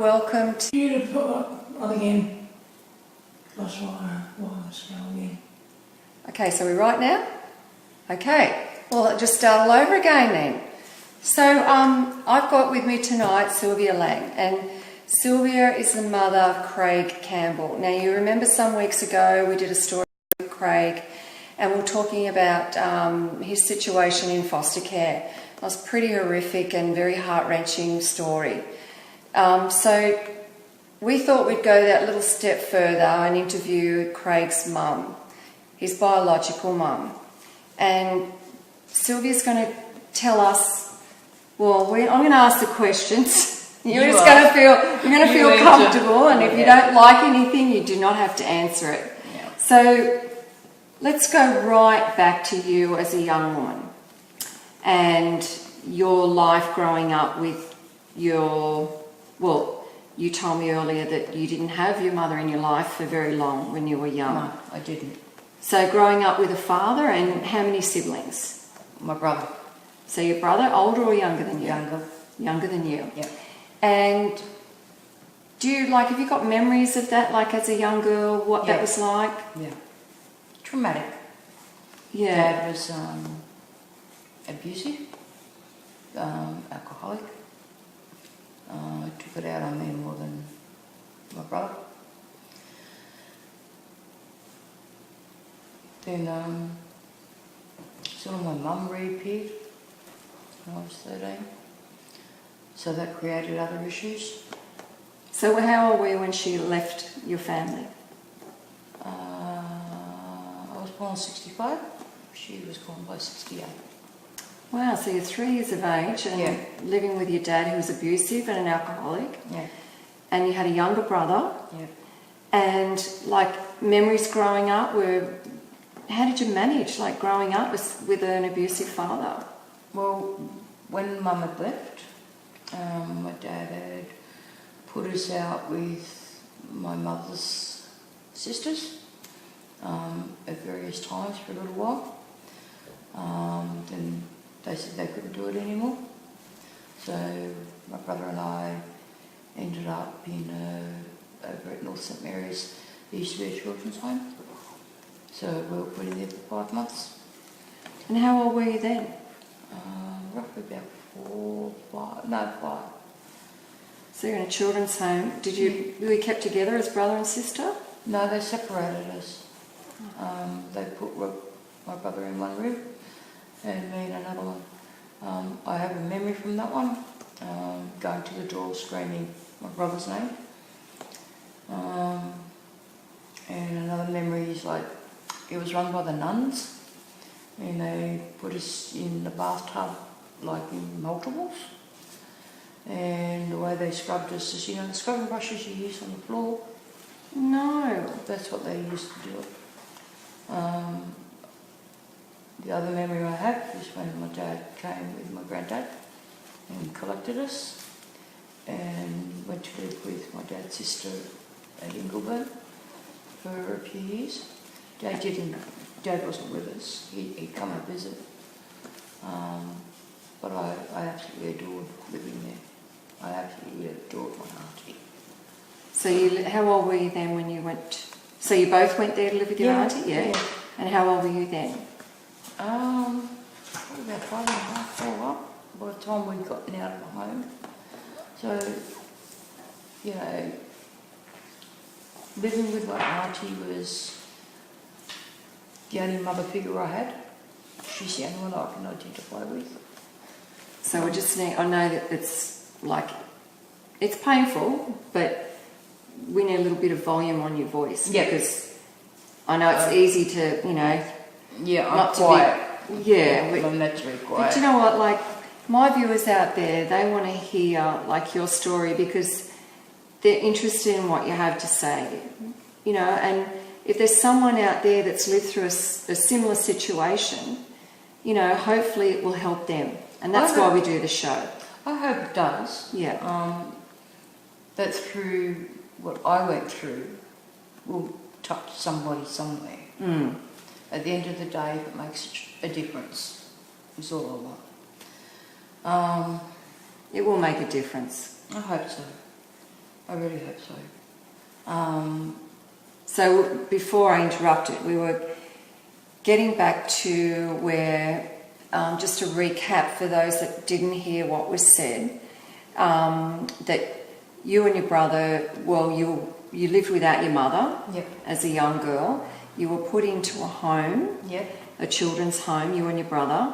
Welcome to... You to put up again. That's right. Let's go again. Okay, so we right now? Okay, well, I'll just start all over again then. So I've got with me tonight Sylvia Lang, and Sylvia is the mother of Craig Campbell. Now, you remember some weeks ago we did a story with Craig, and we were talking about his situation in foster care. It was a pretty horrific and very heart-wrenching story. So we thought we'd go that little step further and interview Craig's mum, his biological mum. And Sylvia's going to tell us, well, I'm going to ask the questions. You're going to feel comfortable, and if you don't like anything, you do not have to answer it. Yeah. So let's go right back to you as a young woman and your life growing up with you told me earlier that you didn't have your mother in your life for very long when you were young. No, I didn't. So growing up with a father, and how many siblings? My brother. So your brother, older or younger than you? Younger. Younger than you. Yeah. And have you got memories of that, like as a young girl, what that was like? Yeah. Traumatic. Yeah. Dad was abusive, alcoholic. Took it out on me more than my brother. Then sort of my mum reappeared when I was 13. So that created other issues. So how old were you when she left your family? I was born in 65. She was born by 68. Wow, so you're 3 years of age and living with your dad who was abusive and an alcoholic. Yeah. And you had a younger brother. Yeah. And memories growing up how did you manage growing up with an abusive father? Well, when Mum had left, my dad had put us out with my mother's sisters at various times for a little while. Then they said they couldn't do it anymore. So my brother and I ended up over at North St Mary's. There used to be a children's home. So we were put in there for 5 months. And how old were you then? Roughly about 5. So you're in a children's home. Were you kept together as brother and sister? No, they separated us. They put my brother in one room and me in another one. I have a memory from that one, going to the door screaming my brother's name. And another memory is it was run by the nuns, and they put us in the bathtub in multiples. And the way they scrubbed us is, the scrubbing brushes you use on the floor. No. That's what they used to do it. The other memory I have is when my dad came with my granddad and collected us and went to live with my dad's sister at Ingleburn for a few years. Dad wasn't with us. He'd come and visit. But I absolutely adored living there. I absolutely adored my auntie. So how old were you then when you went? So you both went there to live with your auntie? Yeah. And how old were you then? Probably about 5 and a half, 4 up by the time we'd gotten out of the home. So, living with my auntie was the only mother figure I had. She's the only one I can identify with. So we're just I know that it's painful, but we need a little bit of volume on your voice. Yeah. Because I know it's easy to, Yeah, not I'm quiet. I'm naturally quiet. But you know what, my viewers out there, they want to hear, your story because they're interested in what you have to say, and if there's someone out there that's lived through a similar situation, hopefully it will help them. And that's why we do the show. I hope it does. Yeah. That through what I went through will touch somebody somewhere. Mm. At the end of the day, if it makes a difference, is all I want. It will make a difference. I hope so. I really hope so. So before I interrupted, we were getting back to where, just to recap for those that didn't hear what was said, that you and your brother, well, you lived without your mother Yep. as a young girl. You were put into a home, Yep. a children's home, you and your brother.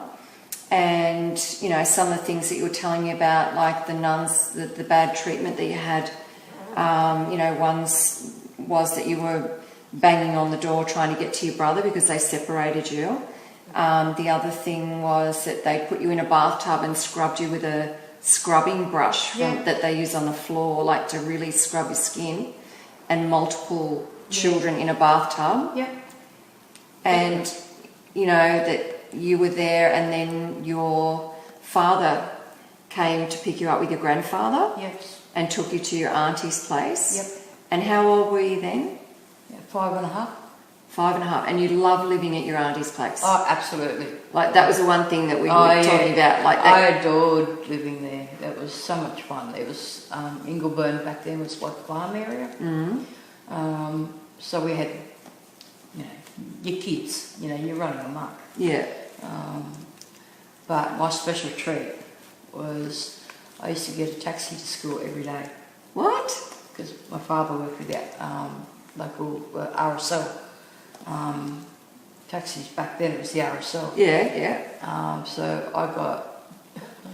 And, you know, some of the things that you were telling me about, like the nuns, the bad treatment that you had, you know, one's was that you were banging on the door trying to get to your brother because they separated you. The other thing was that they put you in a bathtub and scrubbed you with a scrubbing brush that they use on the floor, like to really scrub your skin, and multiple children in a bathtub. Yep. And, you know, that you were there and then your father came to pick you up with your grandfather Yes. and took you to your auntie's place. Yep. And how old were you then? Yeah, 5.5. 5.5. And you loved living at your auntie's place? Oh, absolutely. Like, that was the one thing that we were talking about. Like I that. adored living there. That was so much fun. It was Ingleburn back then was like a farm area. Mm-hmm. So we had, you know, your kids. You know, you're running amok. Yeah. But my special treat was I used to get a taxi to school every day What? because my father worked with that local RSL. Taxis back then, it was the RSL. Yeah. So I got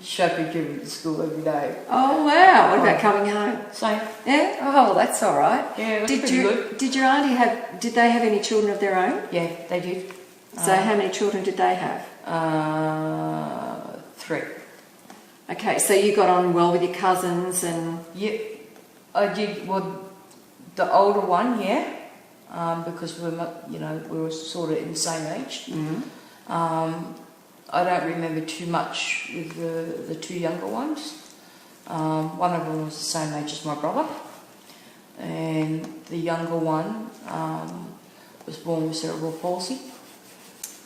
chauffeur driven to school every day. Oh, wow. What about coming home? Same. Yeah? Oh, well, that's all right. Yeah, it was pretty good. Did your auntie did they have any children of their own? Yeah, they did. So how many children did they have? 3. Okay, so you got on well with your cousins and... Yeah, I did. Well, the older one, yeah, because we were sort of in the same age. Mm-hmm. I don't remember too much with the 2 younger ones. One of them was the same age as my brother, and the younger one was born with cerebral palsy.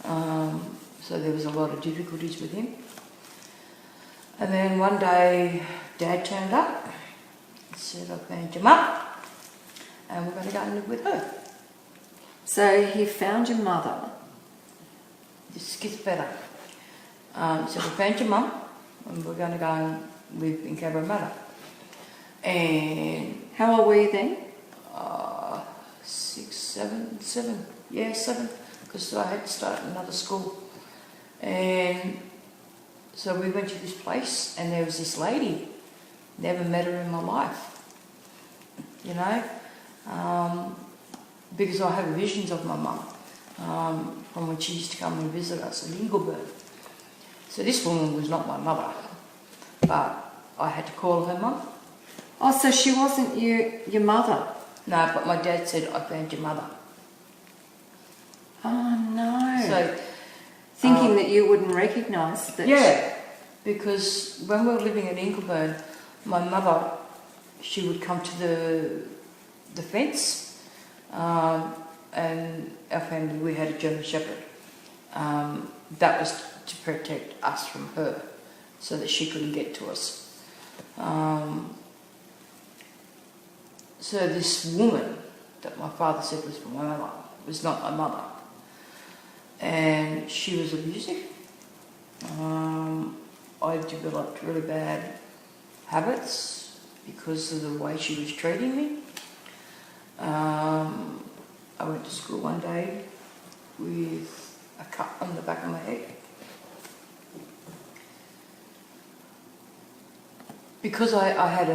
So there was a lot of difficulties with him. And then one day, Dad turned up and said, "I've found your mum, and we're going to go and live with her." So he found your mother. This gets better. So we found your mum, and we're going to go and live in Cabramatta. And How old were you then? 6, 7, 7. Yeah, 7, because I had to start another school. And so we went to this place, and there was this lady. Never met her in my life, you know, because I have visions of my mum from when she used to come and visit us in Ingleburn. So this woman was not my mother, but I had to call her mum. Oh, so she wasn't your mother? No, but my dad said, "I found your mother." Oh, no. So thinking that you wouldn't recognise that... Yeah, because when we were living in Ingleburn, my mother, she would come to the fence, and our family, we had a German Shepherd. That was to protect us from her, so that she couldn't get to us. So this woman that my father said was my mother was not my mother, and she was abusive. I developed really bad habits because of the way she was treating me. I went to school one day with a cut on the back of my head. Because I had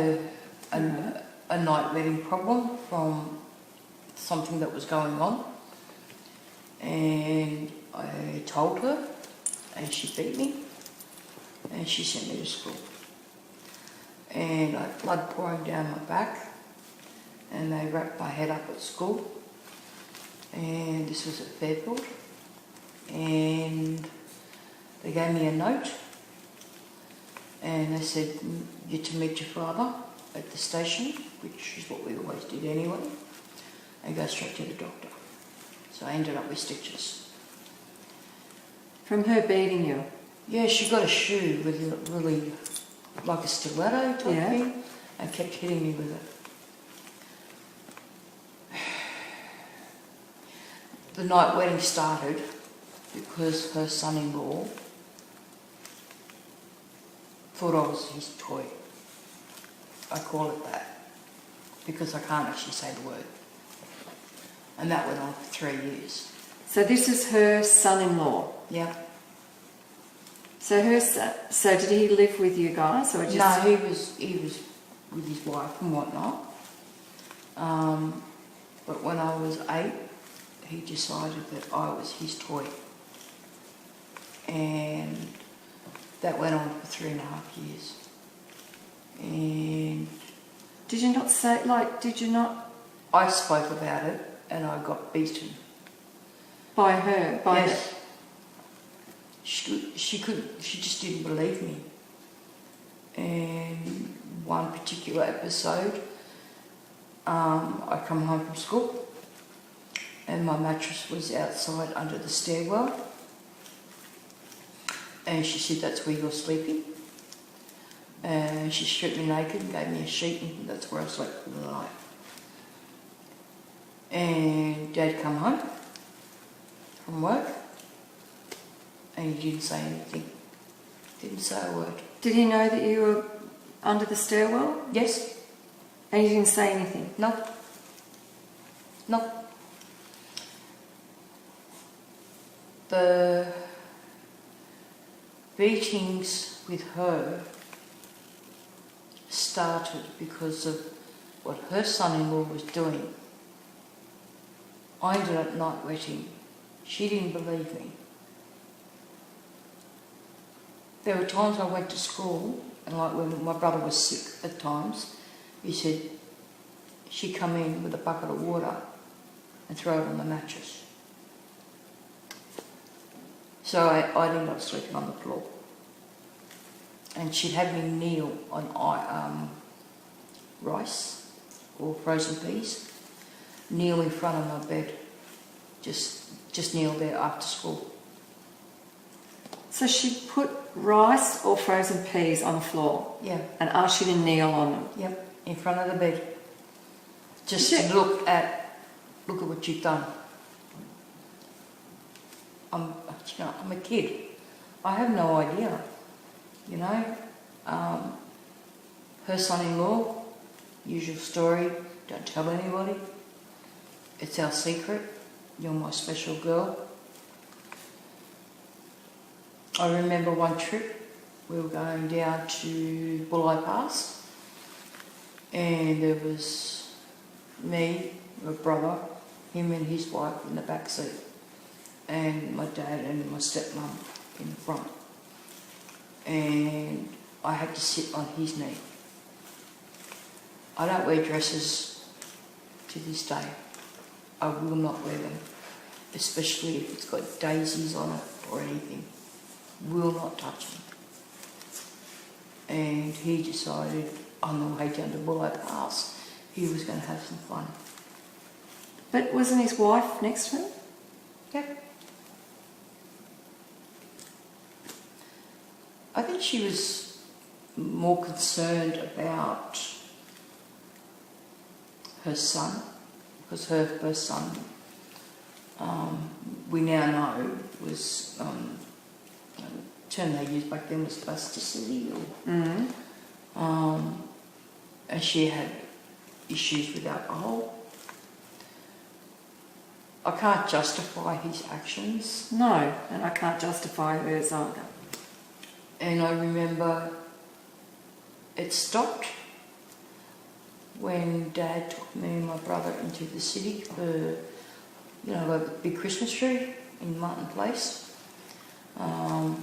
a night letting problem from something that was going on, and I told her, and she beat me, and she sent me to school. And I had blood pouring down my back, and they wrapped my head up at school, and this was at Fairfield, and they gave me a note, and they said, "You're to meet your father at the station," which is what we always did anyway, and go straight to the doctor. So I ended up with stitches. From her beating you? Yeah, she got a shoe with a really, like a stiletto type Yeah. thing, and kept hitting me with it. the night wedding started because her son-in-law thought I was his toy. I call it that because I can't actually say the word. And that went on for 3 years. So this is her son-in-law. Yeah. So so did he live with you guys, or just? No, he was with his wife and whatnot. But when I was 8, he decided that I was his toy, and that went on for 3.5 years. And did you not say, like, did you not? I spoke about it, and I got beaten. By her? By yes. She just didn't believe me. And one particular episode, I come home from school and my mattress was outside under the stairwell, and she said, "That's where you're sleeping." And she stripped me naked and gave me a sheet, and that's where I slept for the night. And Dad come home from work, and he didn't say anything. Didn't say a word. Did he know that you were under the stairwell? Yes. And he didn't say anything? No. No. The beatings with her started because of what her son-in-law was doing. I ended up night wetting. She didn't believe me. There were times I went to school, and like when my brother was sick at times, he said she'd come in with a bucket of water and throw it on the mattress. So I'd end up sleeping on the floor. And she'd have me kneel on rice or frozen peas, kneel in front of my bed, just kneel there after school. So she put rice or frozen peas on the floor? Yeah. And asked you to kneel on them? Yep, in front of the bed. Just to look at what you've done. I'm a kid. I have no idea, you know. Her son-in-law, usual story, don't tell anybody. It's our secret. You're my special girl. I remember one trip, we were going down to Bulleye Pass, and there was me, my brother, him and his wife in the back seat, and my dad and my stepmum in the front. And I had to sit on his knee. I don't wear dresses to this day. I will not wear them, especially if it's got daisies on it or anything. Will not touch them. And he decided on the way down to Bulleye Pass he was going to have some fun. But wasn't his wife next to him? Yep. I think she was more concerned about her son, because her first son, we now know, was, the term they used back then was spasticity, and she had issues with alcohol. I can't justify his actions. No, and I can't justify hers either. And I remember it stopped when Dad took me and my brother into the city for, a big Christmas tree in Martin Place. When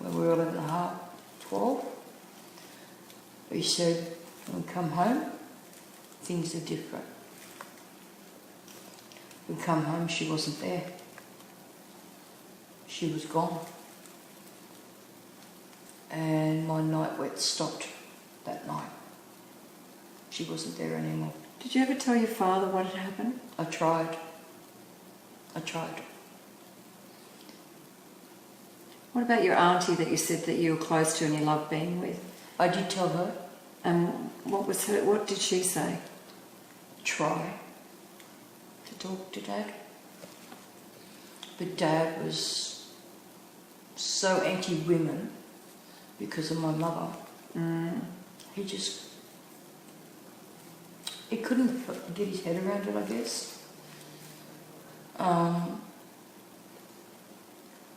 we were 11 and a half, 12. He said, when we come home, things are different. We come home, she wasn't there. She was gone. And my night wet stopped that night. She wasn't there anymore. Did you ever tell your father what had happened? I tried. What about your auntie that you said that you were close to and you loved being with? I did tell her. And what did she say? Try. to talk to Dad. But Dad was so anti-women because of my mother. He couldn't get his head around it, I guess. And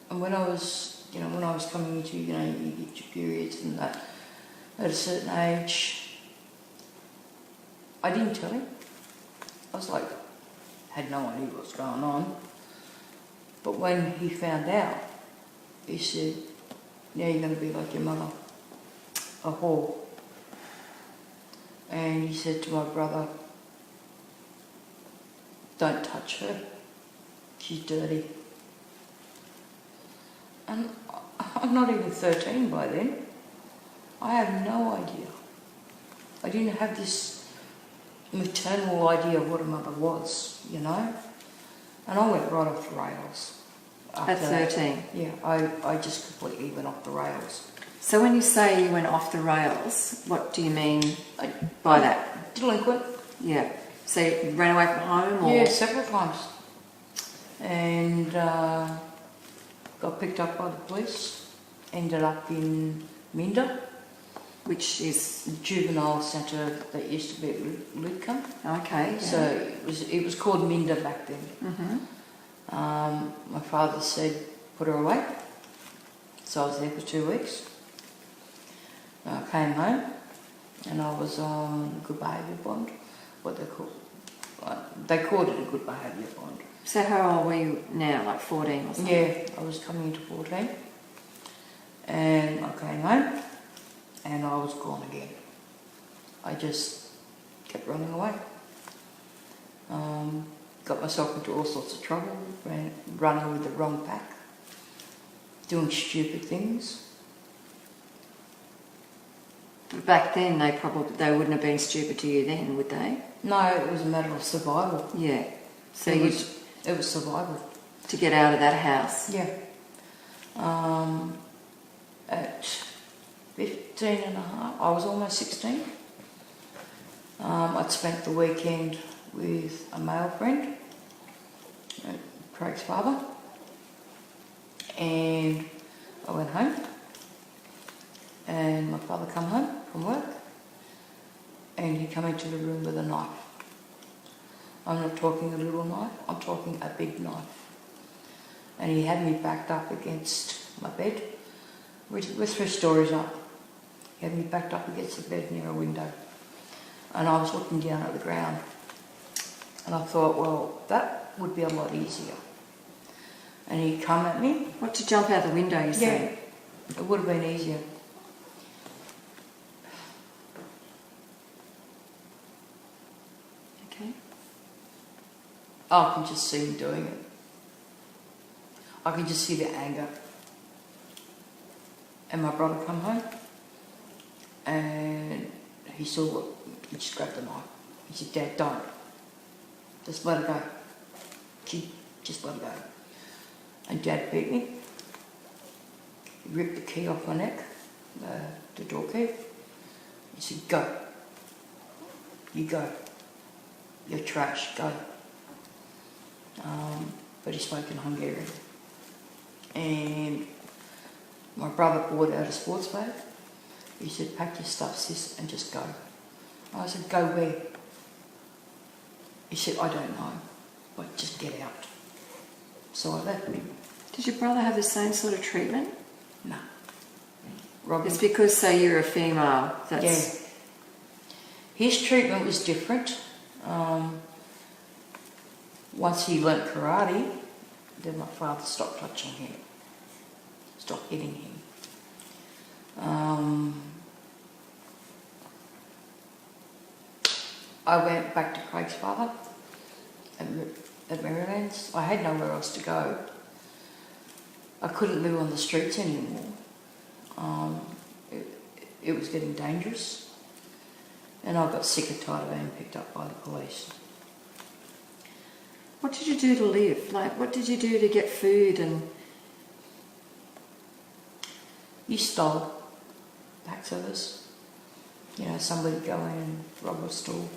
when I was coming into, you get your periods and that, at a certain age, I didn't tell him. I was like, had no idea what was going on. But when he found out, he said, "Now you're going to be like your mother, a whore." And he said to my brother, "Don't touch her, she's dirty." And I'm not even 13 by then. I have no idea. I didn't have this maternal idea of what a mother was, And I went right off the rails. At 13? Yeah, I just completely went off the rails. So when you say you went off the rails, what do you mean by that? Delinquent. Yeah. So you ran away from home? Or? Yeah, several times. And got picked up by the police. Ended up in Minda, which is juvenile centre that used to be at Lidcombe. Okay. Yeah. So it was called Minda back then. My father said, "Put her away." So I was there for 2 weeks. I came home and I was on good behaviour bond, what they called it a good behaviour bond. So how old were you now, like 14 or something? Yeah, I was coming into 14. And I came home and I was gone again. I just kept running away. Got myself into all sorts of trouble, running with the wrong pack, doing stupid things. Back then, they wouldn't have been stupid to you then, would they? No, it was a matter of survival. Yeah. So it was survival. To get out of that house. Yeah. At 15 and a half, I was almost 16. I'd spent the weekend with a male friend, Craig's father, and I went home, and my father come home from work, and he come into the room with a knife. I'm not talking a little knife, I'm talking a big knife. And he had me backed up against my bed. We're 3 stories up. He had me backed up against the bed near a window. And I was looking down at the ground. And I thought, well, that would be a lot easier. And he'd come at me. What, to jump out the window, you say? Yeah, it would have been easier. Okay. I can just see him doing it. I can just see the anger. And my brother come home and he saw it. He just grabbed the knife. He said, "Dad, don't. Just let it go. Just let it go." And Dad beat me. He ripped the key off my neck, the door key. He said, "Go. You go. You're trash. Go." But he spoke in Hungarian. And my brother brought out a sports bag. He said, "Pack your stuff, sis, and just go." I said, "Go where?" He said, "I don't know, but just get out." So I left him. Did your brother have the same sort of treatment? No. Robin, it's because, say, you're a female. That's... Yeah. His treatment was different. Once he learnt karate, then my father stopped touching him, stopped hitting him. I went back to Craig's father at Maryland's. I had nowhere else to go. I couldn't live on the streets anymore. It was getting dangerous, and I got sick and tired of being picked up by the police. What did you do to live? Like, what did you do to get food and... You stole packs of us. Somebody go in and rob a store.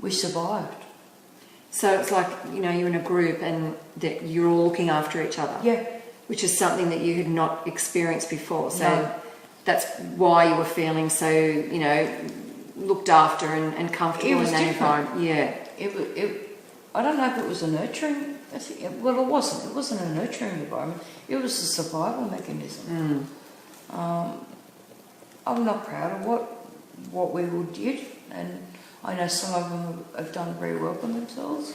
We survived. So it's like, you know, you're in a group and that you're all looking after each other. Yeah. Which is something that you had not experienced before. So No. that's why you were feeling so, you know, looked after and comfortable in that environment. Yeah. I don't know if it was a nurturing. Well, it wasn't. It wasn't a nurturing environment. It was a survival mechanism. I'm not proud of what we all did, and I know some of them have done very well for themselves.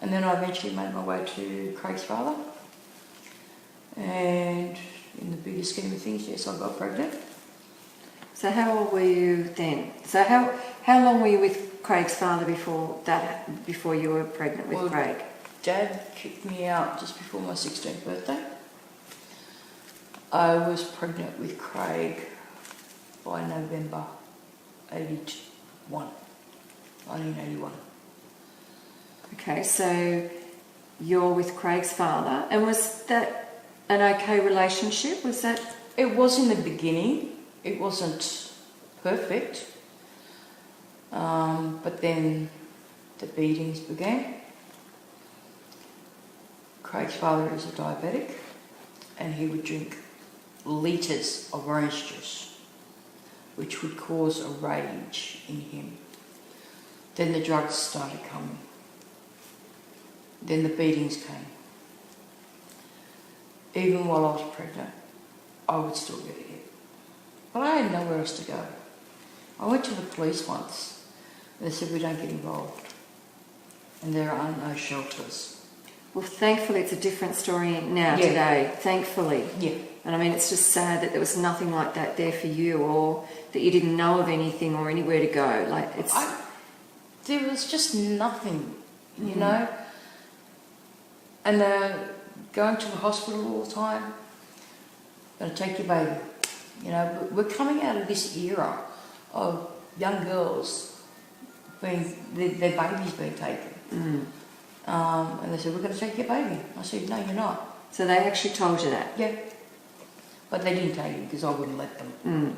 And then I eventually made my way to Craig's father, and in the bigger scheme of things, yes, I got pregnant. So how old were you then? So how long were you with Craig's father before you were pregnant with Craig? Dad kicked me out just before my 16th birthday. I was pregnant with Craig by November 1981. Okay, so you're with Craig's father, and was that an okay relationship? Was that? It was in the beginning. It wasn't perfect, but then the beatings began. Craig's father is a diabetic, and he would drink litres of orange juice, which would cause a rage in him. Then the drugs started coming. Then the beatings came. Even while I was pregnant, I would still get hit. But I had nowhere else to go. I went to the police once, and they said, we don't get involved. And there are no shelters. Well, thankfully it's a different story now today, thankfully. Yeah. And I mean, it's just sad that there was nothing like that there for you, or that you didn't know of anything or anywhere to go. Like there was just nothing, you know. And going to the hospital all the time, going to take your baby. You know, we're coming out of this era of young girls their babies being taken. And they said, we're going to take your baby. I said, no, you're not. So they actually told you that? Yeah. But they didn't take it because I wouldn't let them.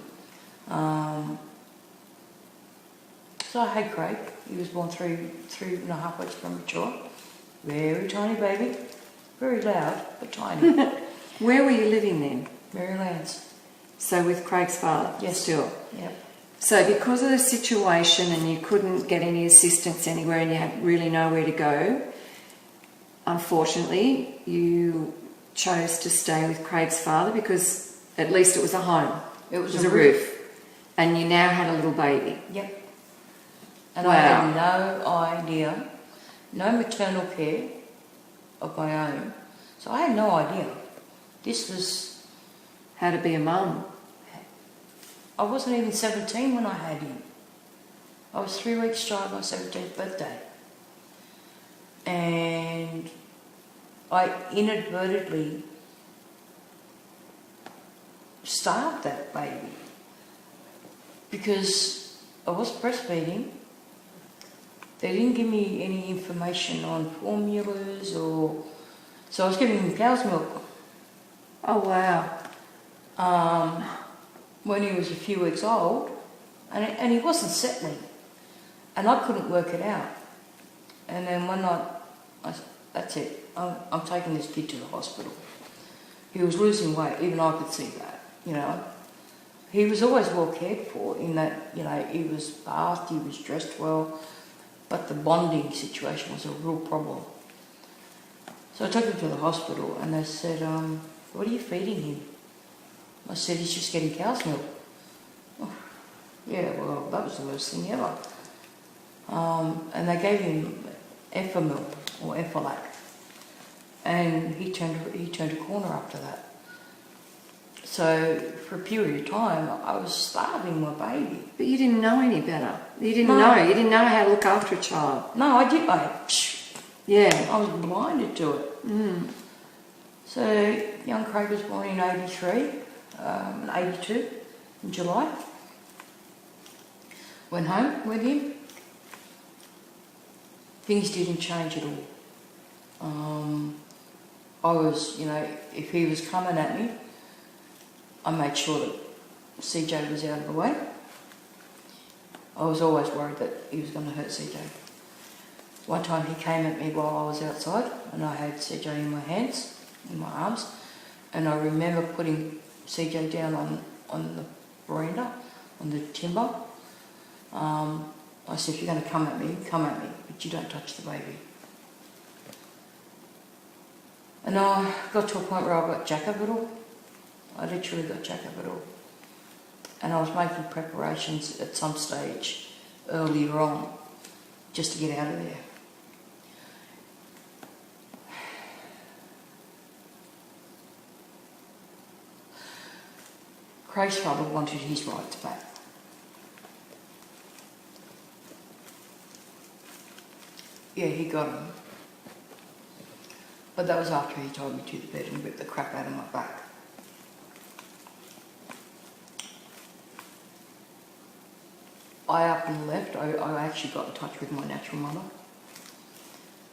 So I had Craig. He was born 3.5 weeks premature. Very tiny baby. Very loud, but tiny. Where were you living then? Marylands. So with Craig's father? Yes. Still? Yep. So because of the situation and you couldn't get any assistance anywhere and you had really nowhere to go, unfortunately, you chose to stay with Craig's father because at least it was a home. It was a roof. And you now had a little baby. Yep. And wow. I had no idea, no maternal care of my own. So I had no idea. This was... How to be a mum. I wasn't even 17 when I had him. I was 3 weeks shy of my 17th birthday. And I inadvertently starved that baby because I was breastfeeding. They didn't give me any information on formulas or... So I was giving him cow's milk. Oh, wow. When he was a few weeks old, and he wasn't settling, and I couldn't work it out. And then one night, I said, that's it, I'm taking this kid to the hospital. He was losing weight, even I could see that, you know. He was always well cared for in that, you know, he was bathed, he was dressed well, but the bonding situation was a real problem. So I took him to the hospital, and they said, what are you feeding him? I said, he's just getting cow's milk. Oh, yeah, well, that was the worst thing ever. And they gave him Enfamil or Enfalac, and he turned a corner after that. So for a period of time, I was starving my baby. But you didn't know any better. You didn't know. You didn't know how to look after a child. No, I did. Yeah. I was blinded to it. So young Craig was born in 83. 82 in July. Went home with him. Things didn't change at all. I was, you know, if he was coming at me, I made sure that CJ was out of the way. I was always worried that he was going to hurt CJ. One time he came at me while I was outside and I had CJ in my hands, in my arms, and I remember putting CJ down on the veranda, on the timber. I said, if you're going to come at me, but you don't touch the baby. And I got to a point where I got jack of it all. I literally got jack of it all. And I was making preparations at some stage earlier on just to get out of there. Craig's father wanted his rights back. Yeah, he got them. But that was after he tied me to the bed and whipped the crap out of my back. I up and left. I actually got in touch with my natural mother.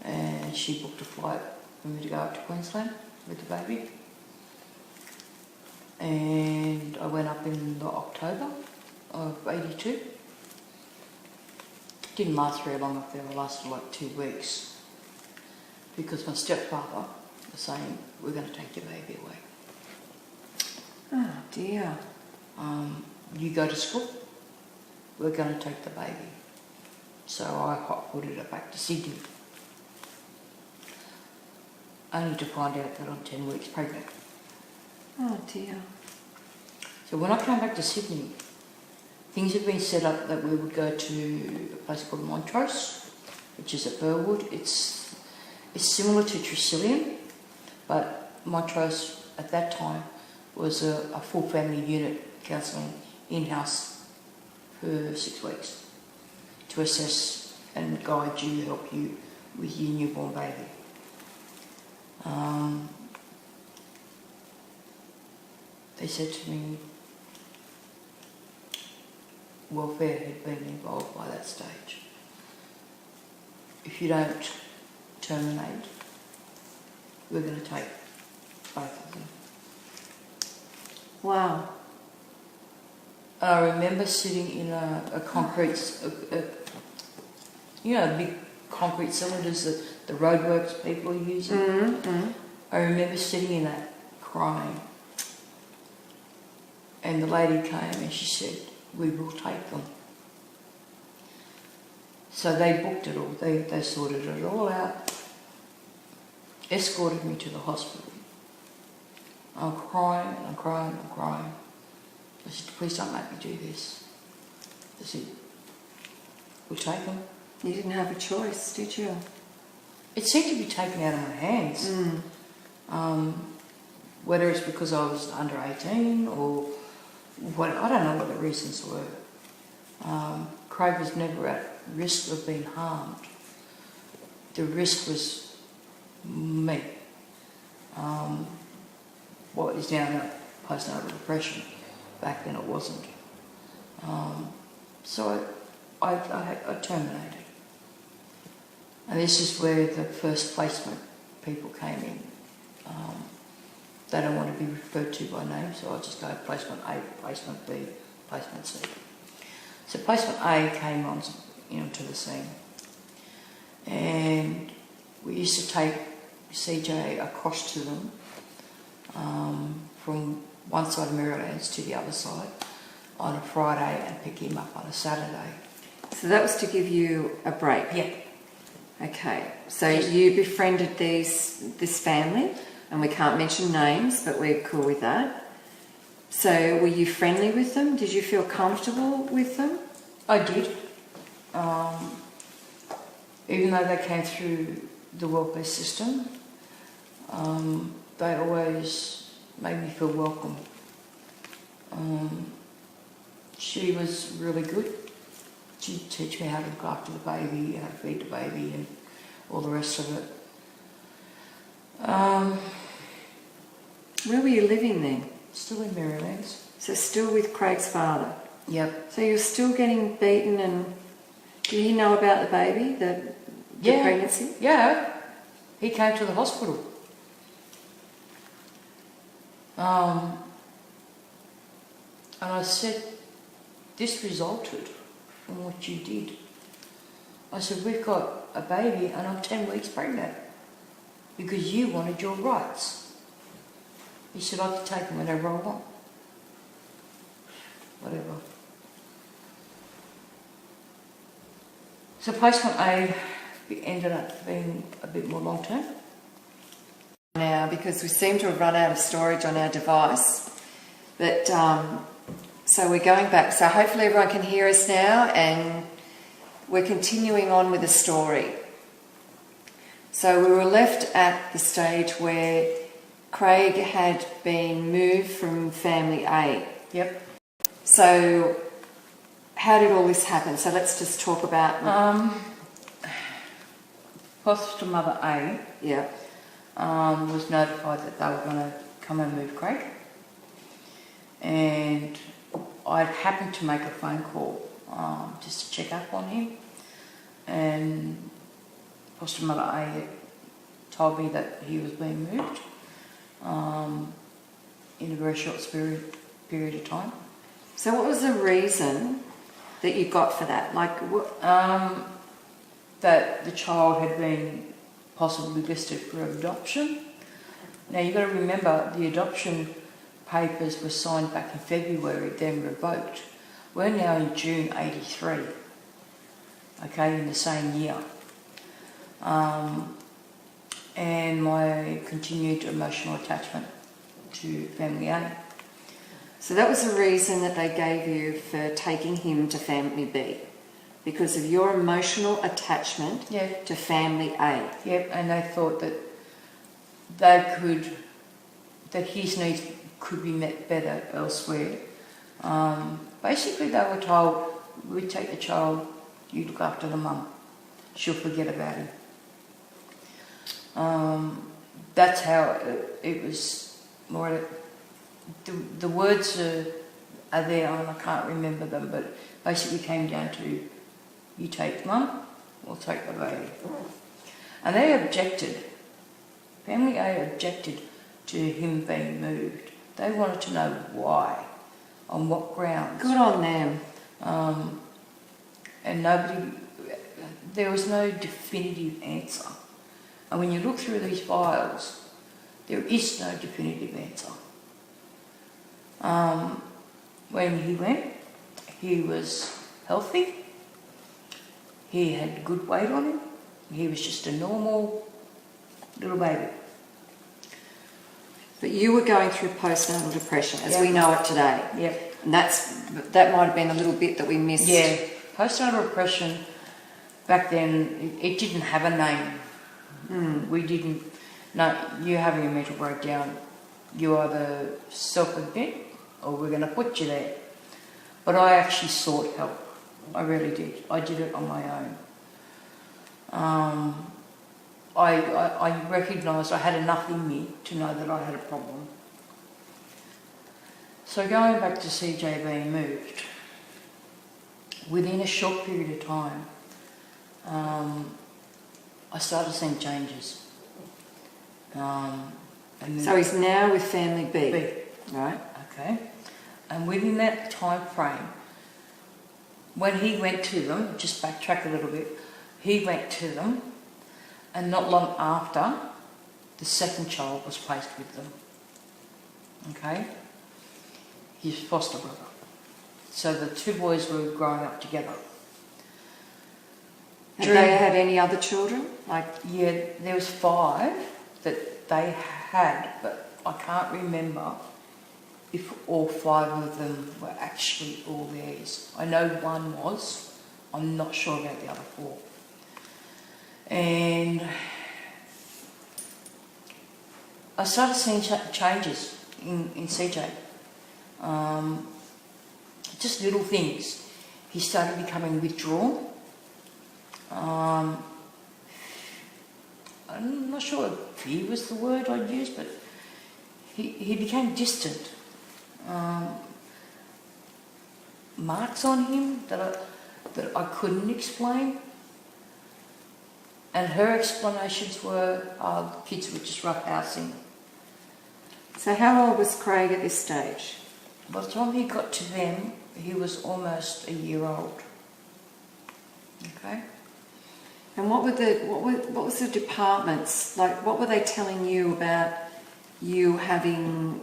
And she booked a flight for me to go up to Queensland with the baby. And I went up in the October of 82. Didn't last very long up there. I lasted like 2 weeks. Because my stepfather was saying, we're going to take your baby away. Oh dear. You go to school, we're going to take the baby. So I hot-footed her back to Sydney. Only to find out that I'm 10 weeks pregnant. Oh dear. So when I came back to Sydney, things had been set up that we would go to a place called Montrose, which is at Burwood. It's similar to Tresillian, but Montrose at that time was a full family unit counselling in-house for 6 weeks to assess and guide you, help you with your newborn baby. They said to me, welfare had been involved by that stage. If you don't terminate, we're going to take both of them. Wow. And I remember sitting in a concrete, you know, big concrete cylinders that the roadworks people are using. Mm-hmm. I remember sitting in that crying. And the lady came and she said, we will take them. So they booked it all, they sorted it all out, escorted me to the hospital. I'm crying and I'm crying and I'm crying. I said, please don't make me do this. They said, we'll take them. You didn't have a choice, did you? It seemed to be taken out of my hands. Whether it's because I was under 18 or what, I don't know what the reasons were. Craig was never at risk of being harmed. The risk was me. What is now known postnatal depression. Back then it wasn't. So I terminated. And this is where the first placement people came in. They don't want to be referred to by name, so I'll just go placement A, placement B, placement C. So placement A came onto the scene. And we used to take CJ across to them from one side of Merrylands to the other side on a Friday and pick him up on a Saturday. So that was to give you a break? Yeah. Okay, so you befriended this family, and we can't mention names, but we're cool with that. So were you friendly with them? Did you feel comfortable with them? I did. Even though they came through the welfare system, they always made me feel welcome. She was really good. She'd teach me how to look after the baby, how to feed the baby and all the rest of it. Where were you living then? Still in Merrylands. So still with Craig's father? Yep. So you're still getting beaten, and did he know about the baby, the pregnancy? Yeah. He came to the hospital. And I said, this resulted on what you did. I said, we've got a baby and I'm 10 weeks pregnant because you wanted your rights. He said, I can take them whenever I want. Whatever. So placement A ended up being a bit more long term. Now, because we seem to have run out of storage on our device, but so we're going back. So hopefully everyone can hear us now, and we're continuing on with the story. So we were left at the stage where Craig had been moved from family A. Yep. So how did all this happen? So let's just talk about... Foster mother A yeah. Was notified that they were going to come and move Craig. And I'd happened to make a phone call just to check up on him. And foster mother A told me that he was being moved in a very short period of time. So what was the reason that you got for that? Like, that the child had been possibly listed for adoption. Now you've got to remember the adoption papers were signed back in February, then revoked. We're now in June 83, okay, in the same year. And my continued emotional attachment to family A. So that was the reason that they gave you for taking him to family B, because of your emotional attachment to family A. Yep, and they thought that his needs could be met better elsewhere. Basically, they were told, we take the child, you look after the mum, she'll forget about him. That's how it was more. The words are there, and I can't remember them, but basically came down to, you take mum, we'll take the baby. And they objected. Family A objected to him being moved. They wanted to know why, on what grounds. Good on them. And there was no definitive answer. And when you look through these files, there is no definitive answer. When he went, he was healthy. He had good weight on him. He was just a normal little baby. But you were going through postnatal depression, as we know it today. Yep. And that might have been a little bit that we missed. Yeah. Postnatal depression, back then, it didn't have a name. We didn't... No, you're having a mental breakdown. You either self-admit or we're going to put you there. But I actually sought help. I really did. I did it on my own. I recognised I had enough in me to know that I had a problem. So going back to CJ being moved, within a short period of time, I started seeing changes. So he's now with family B. Right. Okay. And within that time frame, when he went to them, just backtrack a little bit, he went to them, and not long after, the second child was placed with them. Okay? His foster brother. So the two boys were growing up together. Have they had any other children? Yeah, there was 5 that they had, but I can't remember if all 5 of them were actually all theirs. I know one was. I'm not sure about the other 4. And I started seeing changes in CJ. Just little things. He started becoming withdrawn. I'm not sure if fear was the word I'd use, but he became distant. Marks on him that I couldn't explain. And her explanations were, the kids were just roughhousing. So how old was Craig at this stage? By the time he got to them, he was almost a year old. Okay. And what was the departments like? What were they telling you about you having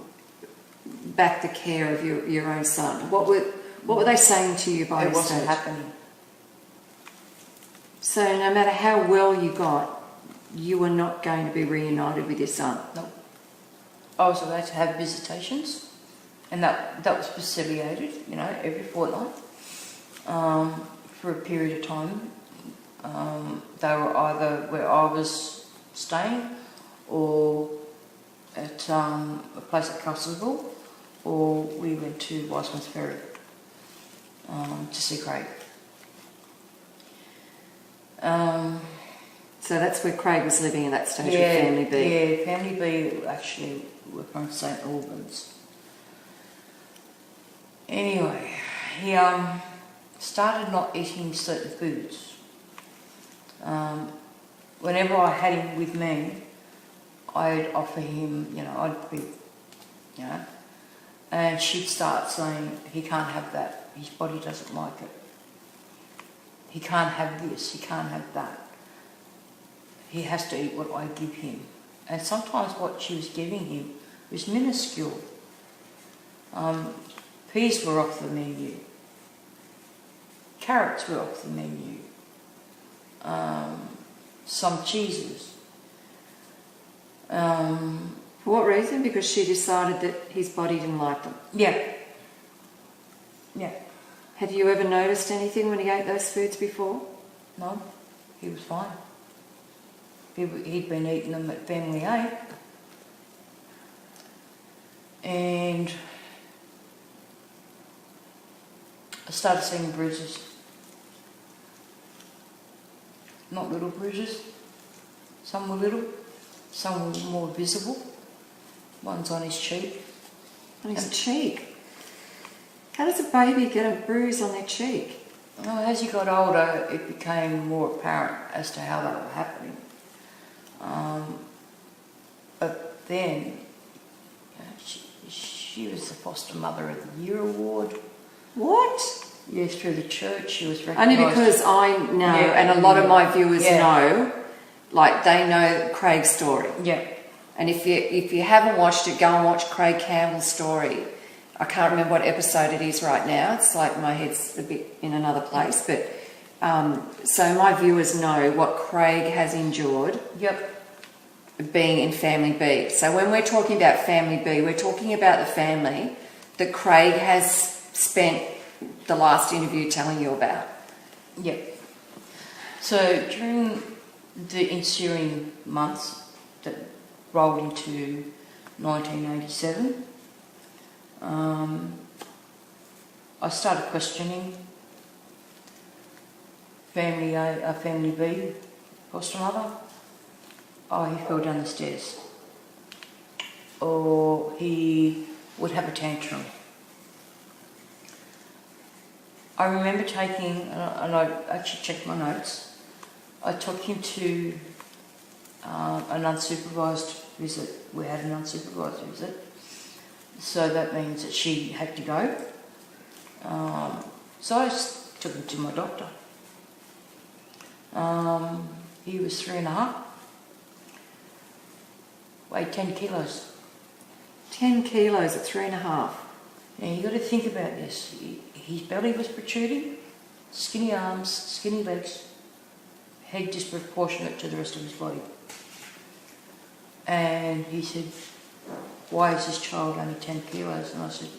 back the care of your own son? What were they saying to you by It this wasn't stage? happening. So no matter how well you got, you were not going to be reunited with your son. Nope. I was allowed to have visitations, and that was facilitated, every fortnight, for a period of time. They were either where I was staying, or at a place at Castleville, or we went to Wiseman's Ferry to see Craig. So that's where Craig was living at that stage with Yeah, Family B. yeah, Family B actually were from St Albans. Anyway, he started not eating certain foods. Whenever I had him with me, I'd offer him, I'd be, and she'd start saying, he can't have that, his body doesn't like it. He can't have this, he can't have that. He has to eat what I give him. And sometimes what she was giving him was minuscule. Peas were off the menu. Carrots were off the menu. Some cheeses. For what reason? Because she decided that his body didn't like them. Yeah. Yeah. Have you ever noticed anything when he ate those foods before? No, he was fine. He'd been eating them at Family A. And I started seeing bruises. Not little bruises. Some were little, some were more visible. One's on his cheek. On his cheek? How does a baby get a bruise on their cheek? Well, as he got older, it became more apparent as to how that was happening. But then, she was the Foster Mother of the Year award. What? Yes, through the church, she was recognised. Only because I know, and a lot of my viewers know, like they know Craig's story. Yeah. And if you haven't watched it, go and watch Craig Campbell's story. I can't remember what episode it is right now. It's like my head's a bit in another place. But so my viewers know what Craig has endured. Yep. Being in Family B. So when we're talking about Family B, we're talking about the family that Craig has spent the last interview telling you about. Yep. So during the ensuing months that rolled into 1987, I started questioning Family A, Family B, foster mother. Oh, he fell down the stairs. Or he would have a tantrum. I remember taking, and I actually checked my notes, I took him to an unsupervised visit. We had an unsupervised visit. So that means that she had to go. So I just took him to my doctor. He was 3.5. Weighed 10 kilos. 10 kilos at 3.5. Now you got to think about this. His belly was protruding, skinny arms, skinny legs, head disproportionate to the rest of his body. And he said, "Why is this child only 10 kilos?" And I said,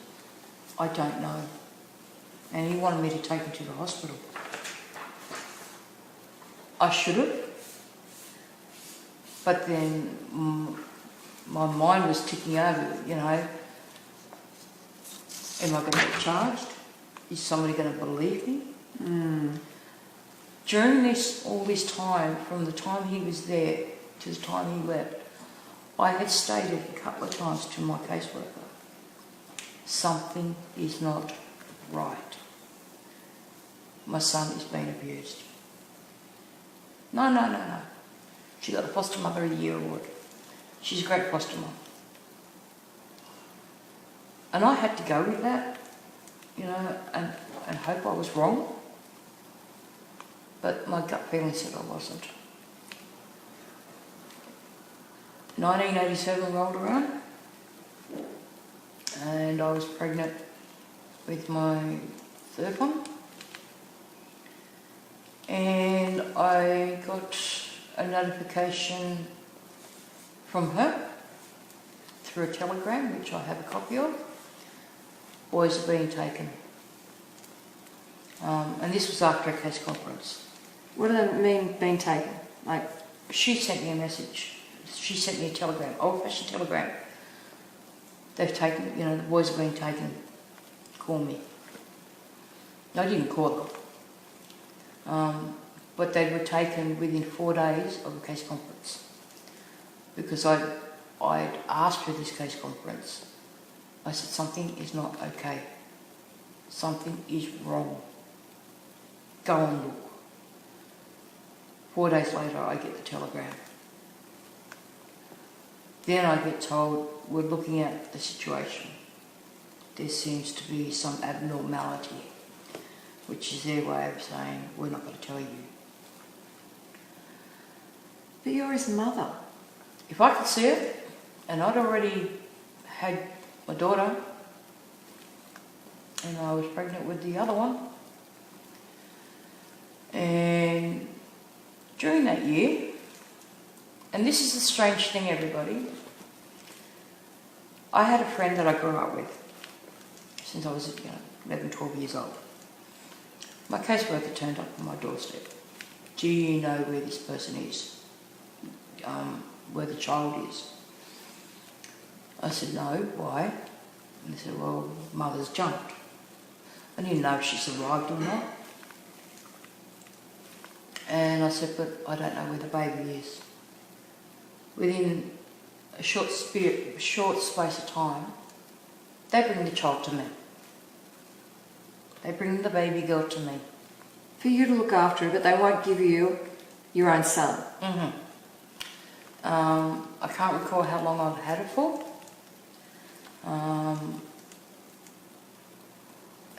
"I don't know." And he wanted me to take him to the hospital. I should have, but then my mind was ticking over, am I going to get charged? Is somebody going to believe me? During all this time, from the time he was there to the time he left, I had stated a couple of times to my caseworker, something is not right. My son is being abused. No. She got a Foster Mother of the Year award. She's a great foster mum. And I had to go with that, and hope I was wrong. but my gut feeling said I wasn't. 1987 rolled around and I was pregnant with my third one, and I got a notification from her through a telegram, which I have a copy of. Boys are being taken. And this was after a case conference. What do they mean being taken? Like, she sent me a message. She sent me a telegram, old-fashioned telegram. They've taken, the boys are being taken. Call me. I didn't call them. But they were taken within 4 days of a case conference. Because I'd asked for this case conference. I said, something is not okay. Something is wrong. Go and look. 4 days later, I get the telegram. Then I get told, we're looking at the situation. There seems to be some abnormality, which is their way of saying, we're not going to tell you. but you're his mother. If I could see it, and I'd already had my daughter, and I was pregnant with the other one, and during that year, and this is the strange thing, everybody, I had a friend that I grew up with since I was 11, 12 years old. My caseworker turned up on my doorstep. Do you know where this person is? Where the child is? I said, no, why? And they said, well, mother's jumped. I didn't know if she survived or not. And I said, but I don't know where the baby is. Within a short space of time, they bring the child to me. They bring the baby girl to me. For you to look after her, but they won't give you your own son. Mm-hmm. I can't recall how long I've had it for. And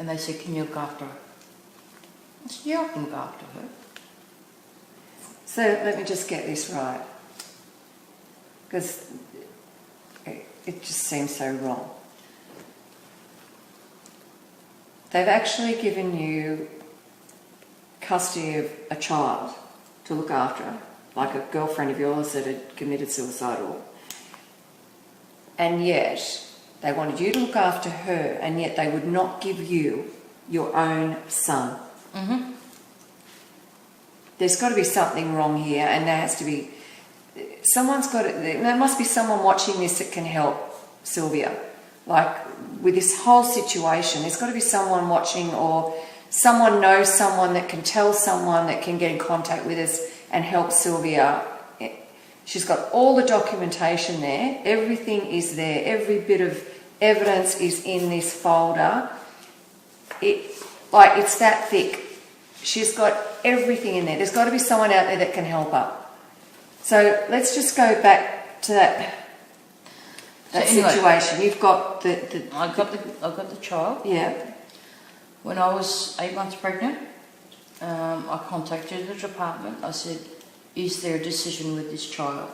they said, can you look after her? I said, yeah, I can look after her. So let me just get this right, because it just seems so wrong. They've actually given you custody of a child to look after, like a girlfriend of yours that had committed suicide, and yet they wanted you to look after her, and yet they would not give you your own son. Mm-hmm. There's got to be something wrong here, and there has to be... There must be someone watching this that can help Sylvia. Like, with this whole situation, there's got to be someone watching, or someone knows someone that can tell someone that can get in contact with us and help Sylvia. She's got all the documentation there. Everything is there. Every bit of evidence is in this folder. It's that thick. She's got everything in there. There's got to be someone out there that can help her. So let's just go back to that situation. You've got I got the child. Yeah. When I was 8 months pregnant, I contacted the department. I said, is there a decision with this child?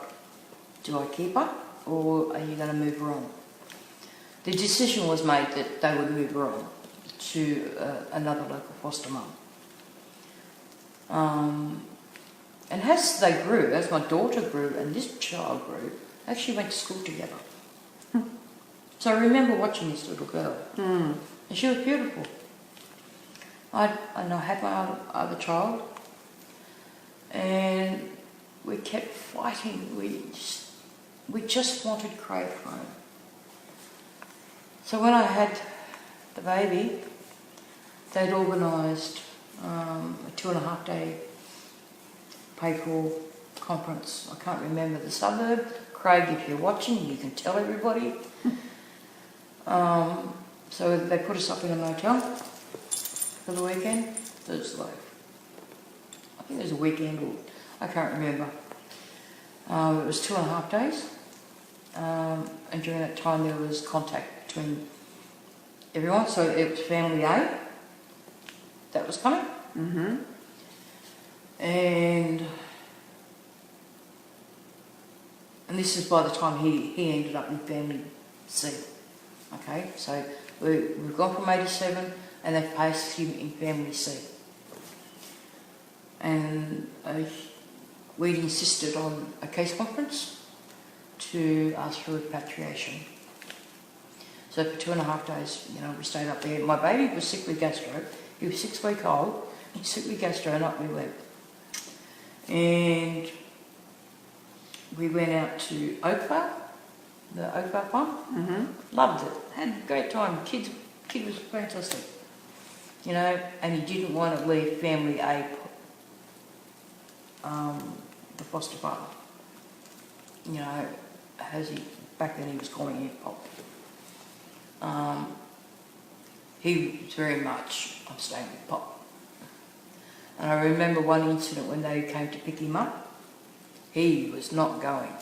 Do I keep her, or are you going to move her on? The decision was made that they would move her on to another local foster mum. And as they grew, as my daughter grew and this child grew, they actually went to school together. So I remember watching this little girl, and she was beautiful. I had my other child, and we kept fighting. We just wanted Craig home. So when I had the baby, they'd organised a 2.5 day paid-for conference. I can't remember the suburb. Craig, if you're watching, you can tell everybody. So they put us up in a motel for the weekend. It was like, I think it was a weekend, or I can't remember. It was 2.5 days. And during that time there was contact between everyone. So it was family A that was coming. Mm-hmm. And this is by the time he ended up in family C. Okay, so we've gone from 87 and they've placed him in family C. And we'd insisted on a case conference to ask for repatriation. So for 2.5 days, we stayed up there. My baby was sick with gastro. He was 6 weeks old. He was sick with gastro and up we went. And we went out to Oakville, the Oakville farm. Mm-hmm. Loved it. Had a great time. Kid was fantastic. And he didn't want to leave family A, the foster father. Back then he was calling it Pop. He was very much, I'm staying with Pop. And I remember one incident when they came to pick him up. He was not going.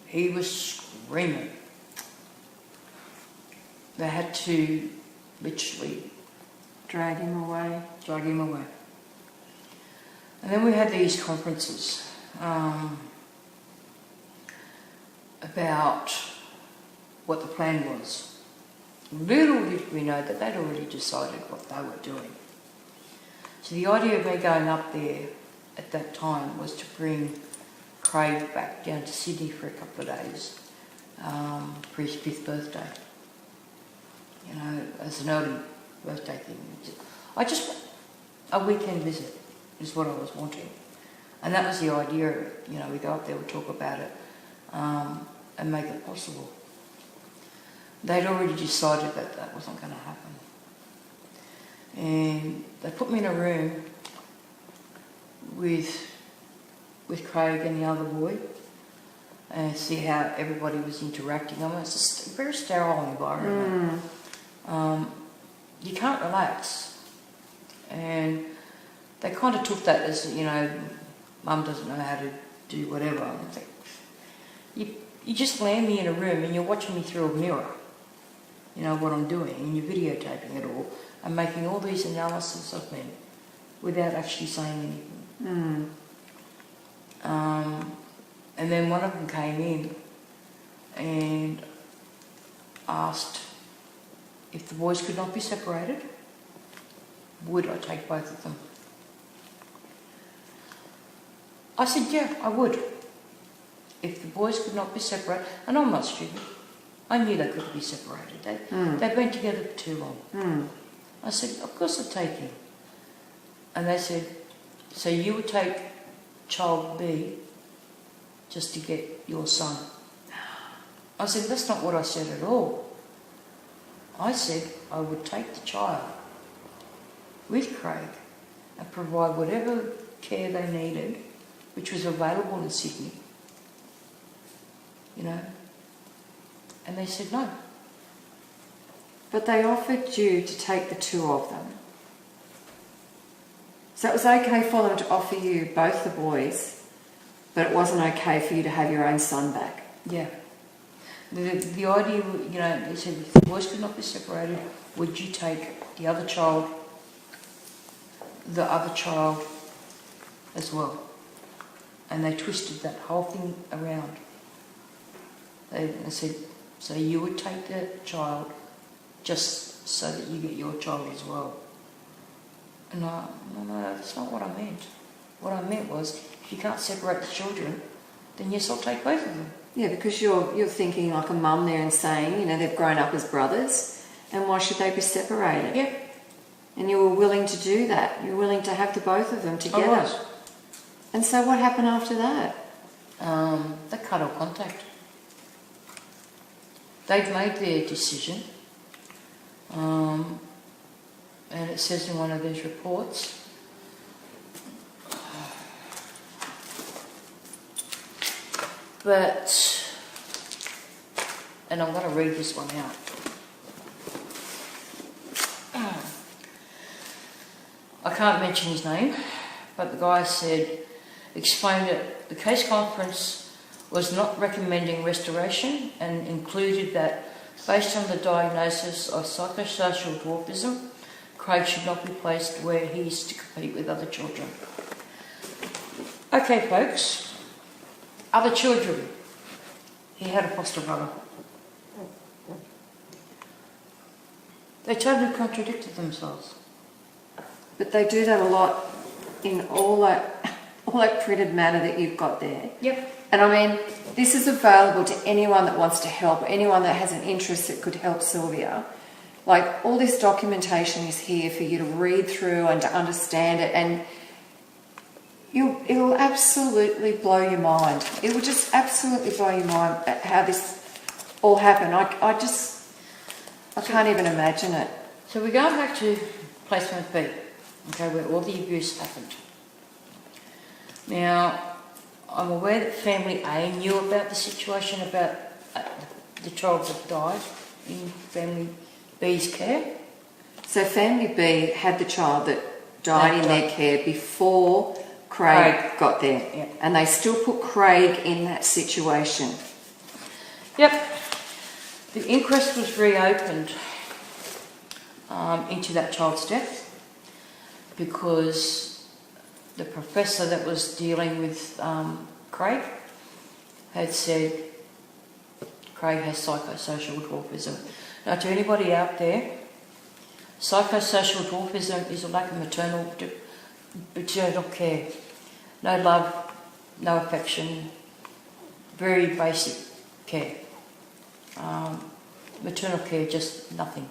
He was screaming. They had to literally drag him away. And then we had these conferences about what the plan was. Little did we know that they'd already decided what they were doing. So the idea of me going up there at that time was to bring Craig back down to Sydney for a couple of days for his 5th birthday. As an early birthday thing. A weekend visit is what I was wanting. And that was the idea of it. We go up there, we talk about it, and make it possible. They'd already decided that that wasn't going to happen. And they put me in a room with Craig and the other boy and see how everybody was interacting. It's a very sterile environment. You can't relax. And they kind of took that as, Mum doesn't know how to do whatever. And it's like, you just land me in a room and you're watching me through a mirror, what I'm doing, and you're videotaping it all and making all these analyses of me without actually saying anything. And then one of them came in and asked if the boys could not be separated, would I take both of them? I said, yeah, I would. If the boys could not be separated, and I'm not stupid, I knew they couldn't be separated. They'd been together for too long. I said, of course I'd take him. And they said, so you would take child B just to get your son? I said, that's not what I said at all. I said I would take the child with Craig and provide whatever care they needed, which was available in Sydney. And they said no. But they offered you to take the 2 of them. So it was okay for them to offer you both the boys, but it wasn't okay for you to have your own son back. Yeah. The idea, they said if the boys could not be separated, would you take the other child as well? And they twisted that whole thing around. They said, so you would take the child just so that you get your child as well. And no, that's not what I meant. What I meant was, if you can't separate the children, then yes, I'll take both of them. Yeah, because you're thinking like a mum there and saying, they've grown up as brothers, and why should they be separated? Yeah. And you were willing to do that. You were willing to have the both of them together. I was. And so what happened after that? They cut all contact. They'd made their decision. And it says in one of these reports, and I'm going to read this one out. I can't mention his name, but the guy explained that the case conference was not recommending restoration and included that based on the diagnosis of psychosocial dwarfism, Craig should not be placed where he is to compete with other children. Okay, folks. Other children. He had a foster brother. They totally contradicted themselves. But they do that a lot in all that printed matter that you've got there. Yep. And I mean, this is available to anyone that wants to help, anyone that has an interest that could help Sylvia. Like, all this documentation is here for you to read through and to understand it, and it'll absolutely blow your mind. It will just absolutely blow your mind at how this all happened. I can't even imagine it. So we're going back to placement B, okay, where all the abuse happened. Now, I'm aware that family A knew about the situation, about the child that died in family B's care. So family B had the child that died in their care before Craig got there. Yep. And they still put Craig in that situation. Yep. The inquest was reopened into that child's death because the professor that was dealing with Craig had said Craig has psychosocial dwarfism. Now, to anybody out there, psychosocial dwarfism is a lack of maternal care. No love, no affection, very basic care. Maternal care, just nothing.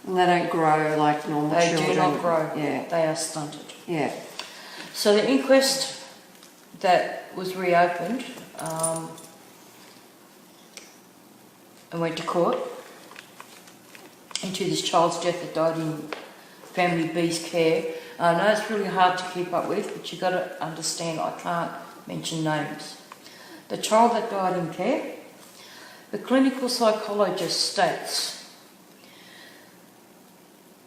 And they don't grow like normal children. They do not grow. Yeah. They are stunted. Yeah. So the inquest that was reopened and went to court into this child's death that died in family B's care. I know it's really hard to keep up with, but you've got to understand I can't mention names. The child that died in care, the clinical psychologist states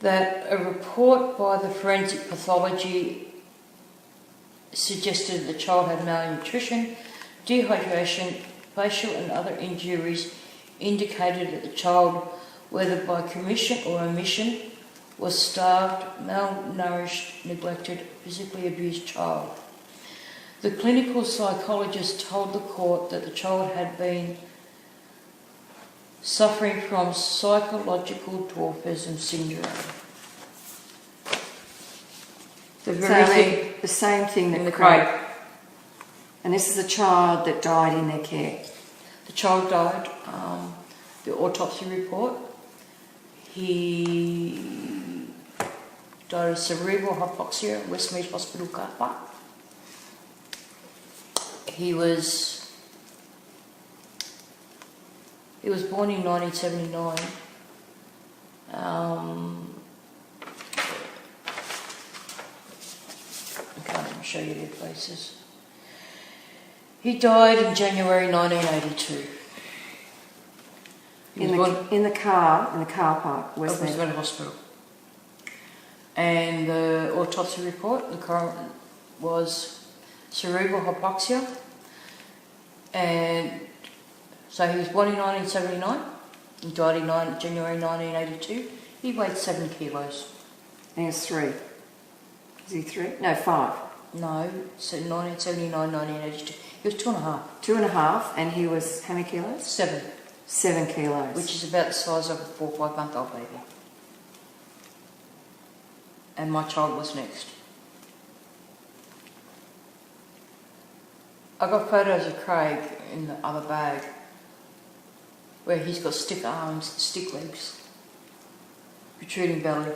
that a report by the forensic pathology suggested the child had malnutrition, dehydration, facial and other injuries indicated that the child, whether by commission or omission, was starved, malnourished, neglected, physically abused child. The clinical psychologist told the court that the child had been suffering from psychological dwarfism syndrome. The same thing that Craig. And this is a child that died in their care. The child died. The autopsy report. He died of cerebral hypoxia at Westmead Hospital car park. He was born in 1979. I can't even show you their faces. He died in January 1982. In the car park, Westmead Hospital. And the autopsy report, the coroner was cerebral hypoxia, and so he was born in 1979 and died in January 1982. He weighed 7 kilos. And he was 3. Is he 3? No, 5. No, so 1979, 1982. He was 2.5. 2.5, and he was how many kilos? 7. 7 kilos. Which is about the size of a 4 or 5 month old baby. And my child was next. I got photos of Craig in the other bag where he's got stick arms, stick legs, protruding belly.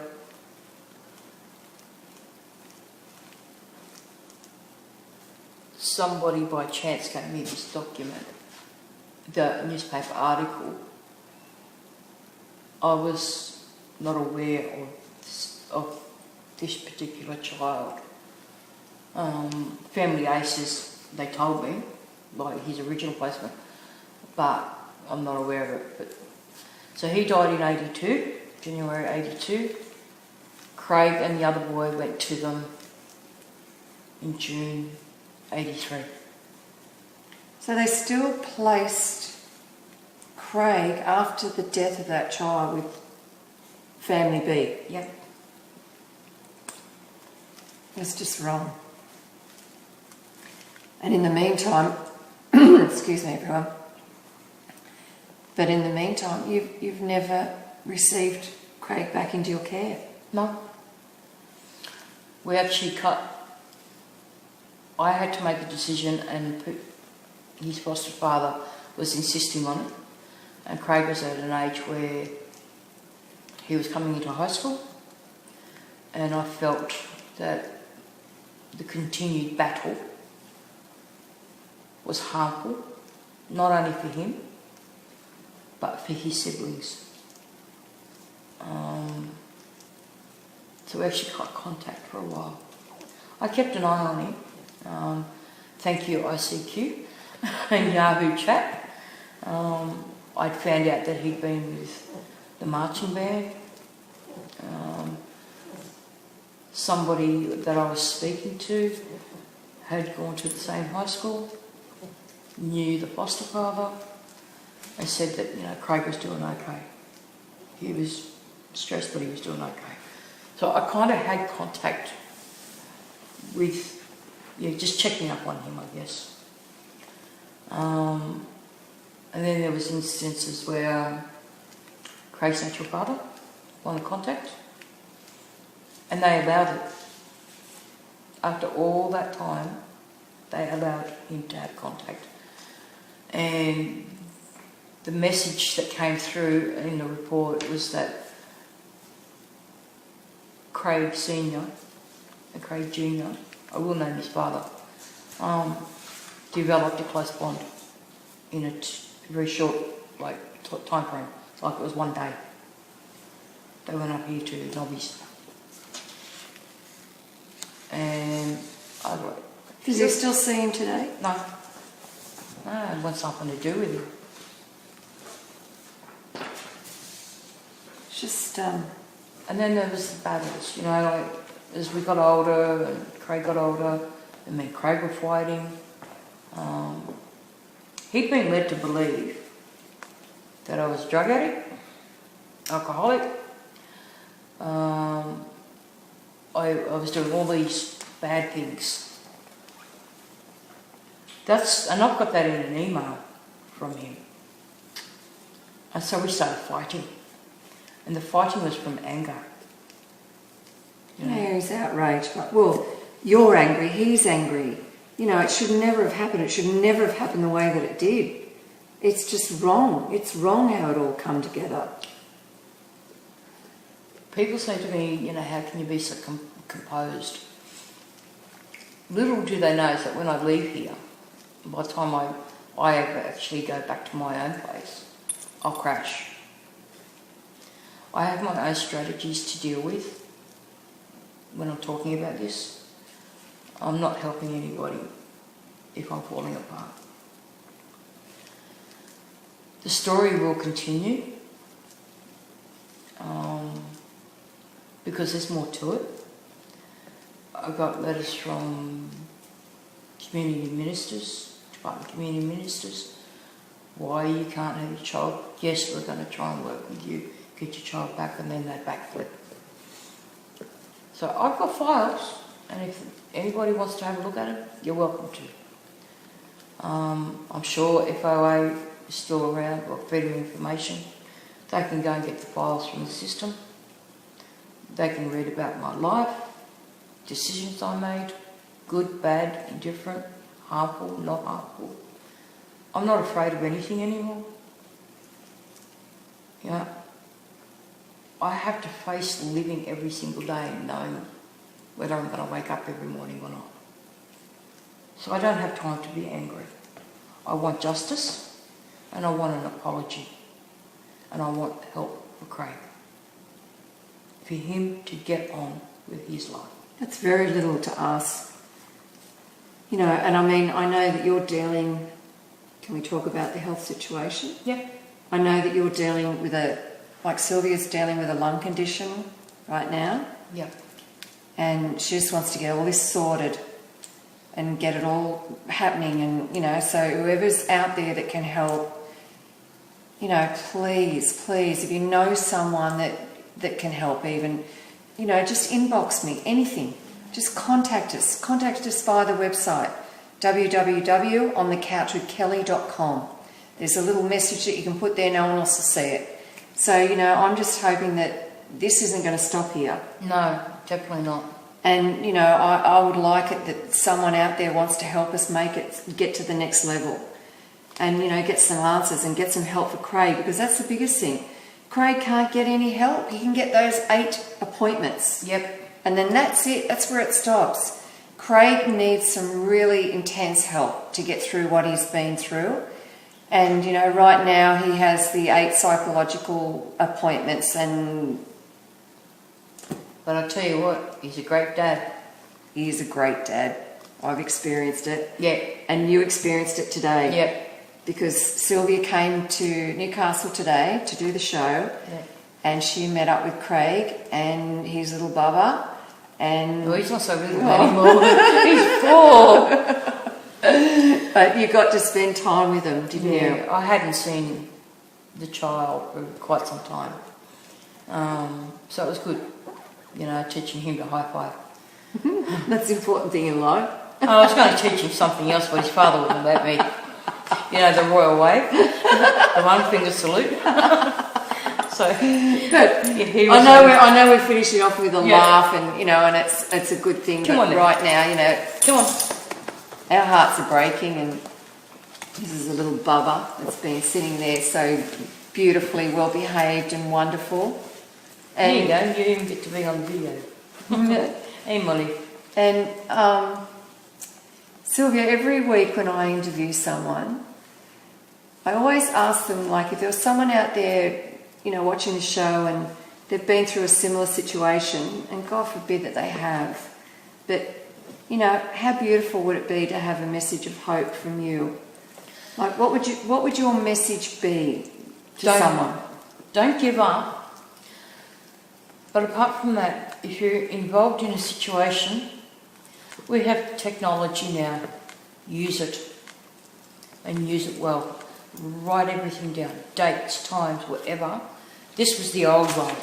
Somebody by chance gave me this document, the newspaper article. I was not aware of this particular child. Family ACEs, they told me, like his original placement, but I'm not aware of it. But so he died in 82, January 82. Craig and the other boy went to them in June 83. So they still placed Craig after the death of that child with family B. Yep. It's just wrong. And in the meantime, excuse me, everyone. But in the meantime, you've never received Craig back into your care. No. We actually I had to make a decision, and his foster father was insisting on it. And Craig was at an age where he was coming into high school, and I felt that the continued battle was harmful, not only for him, but for his siblings. So we actually got contact for a while. I kept an eye on him. Thank you, ICQ and Yahoo Chat. I'd found out that he'd been with the marching band. Somebody that I was speaking to had gone to the same high school, knew the foster father, and said that, you know, Craig was doing okay. He was stressed, but he was doing okay. So I kind of had contact with, just checking up on him, I guess. And then there was instances where Craig's natural father wanted contact, and they allowed it. After all that time, they allowed him to have contact. And the message that came through in the report was that Craig Senior and Craig Junior, I will name his father, developed a close bond in a very short time frame. It's like it was one day. They went up here to Nobby's. And I was like, Does he still see him today? no, it wants something to do with him. It's just, And then there was the battles, as we got older and Craig got older, and me and Craig were fighting. He'd been led to believe that I was a drug addict, alcoholic. I was doing all these bad things. And I've got that in an email from him. And so we started fighting. And the fighting was from anger. Yeah, he's outraged. Well, you're angry, he's angry. It should never have happened. It should never have happened the way that it did. It's just wrong. It's wrong how it all come together. People say to me, how can you be so composed? Little do they know is that when I leave here, by the time I ever actually go back to my own place, I'll crash. I have my own strategies to deal with when I'm talking about this. I'm not helping anybody if I'm falling apart. The story will continue because there's more to it. I got letters from community ministers, Department of Community Ministers, why you can't have your child. Yes, we're going to try and work with you, get your child back, and then they backflip. So I've got files, and if anybody wants to have a look at it, you're welcome to. I'm sure FOA is still around, or Freedom of Information. They can go and get the files from the system. They can read about my life, decisions I made, good, bad, indifferent, harmful, not harmful. I'm not afraid of anything anymore. I have to face living every single day knowing whether I'm going to wake up every morning or not. So I don't have time to be angry. I want justice, and I want an apology, and I want help for Craig, for him to get on with his life. That's very little to ask. And I know that you're dealing, can we talk about the health situation? Yeah. I know that you're dealing with like Sylvia's dealing with a lung condition right now. Yeah. And she just wants to get all this sorted and get it all happening. And, so whoever's out there that can help, please, if you know someone that can help even, just inbox me, anything. Just contact us. Contact us via the website. www.onthecouchwithkelly.com. There's a little message that you can put there, no one else will see it. So, I'm just hoping that this isn't going to stop here. No, definitely not. And, I would like it that someone out there wants to help us get to the next level. And, get some answers and get some help for Craig, because that's the biggest thing. Craig can't get any help. He can get those 8 appointments. Yep. And then that's it. That's where it stops. Craig needs some really intense help to get through what he's been through. And, right now he has the 8 psychological appointments. But I'll tell you what, he's a great dad. He is a great dad. I've experienced it. Yeah. And you experienced it today. Yep. Because Sylvia came to Newcastle today to do the show. Yep. And she met up with Craig and his little bubba. And well, he's not so little anymore. He's 4. But you got to spend time with him, didn't you? Yeah, I hadn't seen the child for quite some time. So it was good, teaching him to high five. That's the important thing in life. I was going to teach him something else, but his father wouldn't let me. The royal wave, the 1 finger salute. So, but I know we're finishing off with a laugh, and and it's a good thing. Come but on, right now, come on, our hearts are breaking, and this is a little bubba that's been sitting there so beautifully, well behaved, and wonderful. And there you go. You even get to be on video. Hey, Molly. And Sylvia, every week when I interview someone, I always ask them, if there was someone out there, watching the show and they've been through a similar situation, and God forbid that they have, but, how beautiful would it be to have a message of hope from you? What would your message be to someone? Don't give up. But apart from that, if you're involved in a situation, we have technology now. Use it. And use it well. Write everything down. Dates, times, whatever. This was the old way.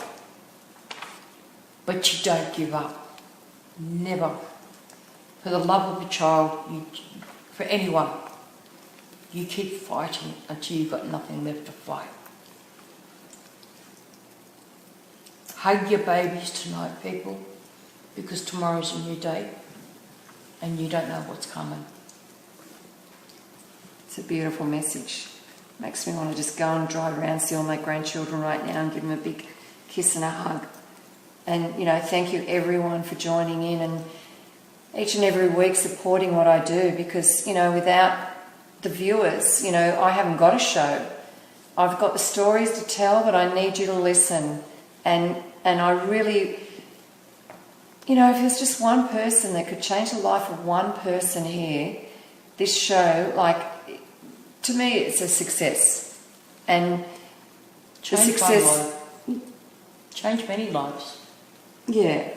But you don't give up. Never. For the love of a child, for anyone, you keep fighting until you've got nothing left to fight. Hug your babies tonight, people, because tomorrow's a new day and you don't know what's coming. It's a beautiful message. Makes me want to just go and drive around, see all my grandchildren right now and give them a big kiss and a hug. And, thank you everyone for joining in and each and every week supporting what I do, because, without the viewers, I haven't got a show. I've got the stories to tell, but I need you to listen. And I really, if there's just one person that could change the life of one person here, this show, to me, it's a success. And change the success... one life. Change many lives. Yeah.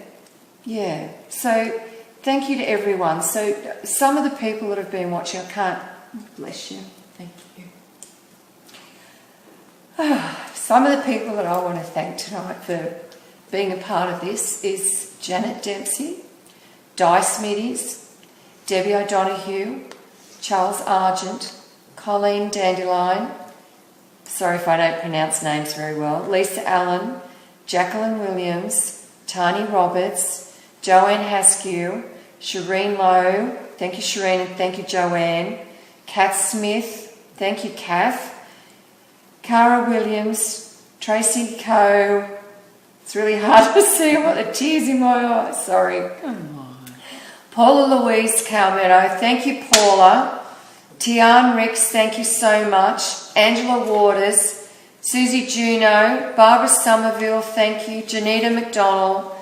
So, thank you to everyone. So, some of the people that have been watching, I can't... Bless you. Thank you. Some of the people that I want to thank tonight for being a part of this is Janet Dempsey, Di Smithies, Debbie O'Donoghue, Charles Argent, Colleen Dandelion, sorry if I don't pronounce names very well, Lisa Allen, Jacqueline Williams, Tani Roberts, Joanne Haskew, Shireen Lowe, thank you Shireen and thank you Joanne, Kath Smith, thank you Kath, Cara Williams, Tracy Coe. It's really hard to see. I've got the tears in my eyes. Sorry. Come on. Paula Louise Calmetto. Thank you, Paula. Tian Ricks, thank you so much. Angela Waters. Susie Juno. Barbara Somerville, thank you. Janita McDonald.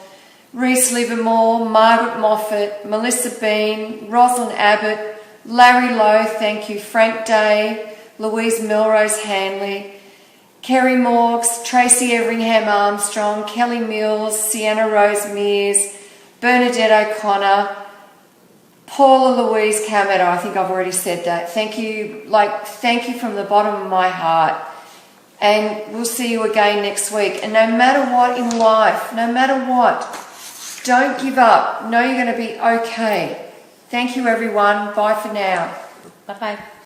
Reese Livermore. Margaret Moffat. Melissa Bean. Rosalind Abbott. Larry Lowe, thank you. Frank Day. Louise Melrose Hanley, Kerry Morgs, Tracy Everingham Armstrong, Kelly Mills, Sienna Rose Mears, Bernadette O'Connor, Paula Louise Calmetto. I think I've already said that. Thank you from the bottom of my heart. And we'll see you again next week. And no matter what in life, no matter what, don't give up. Know you're going to be okay. Thank you, everyone. Bye for now. Bye-bye.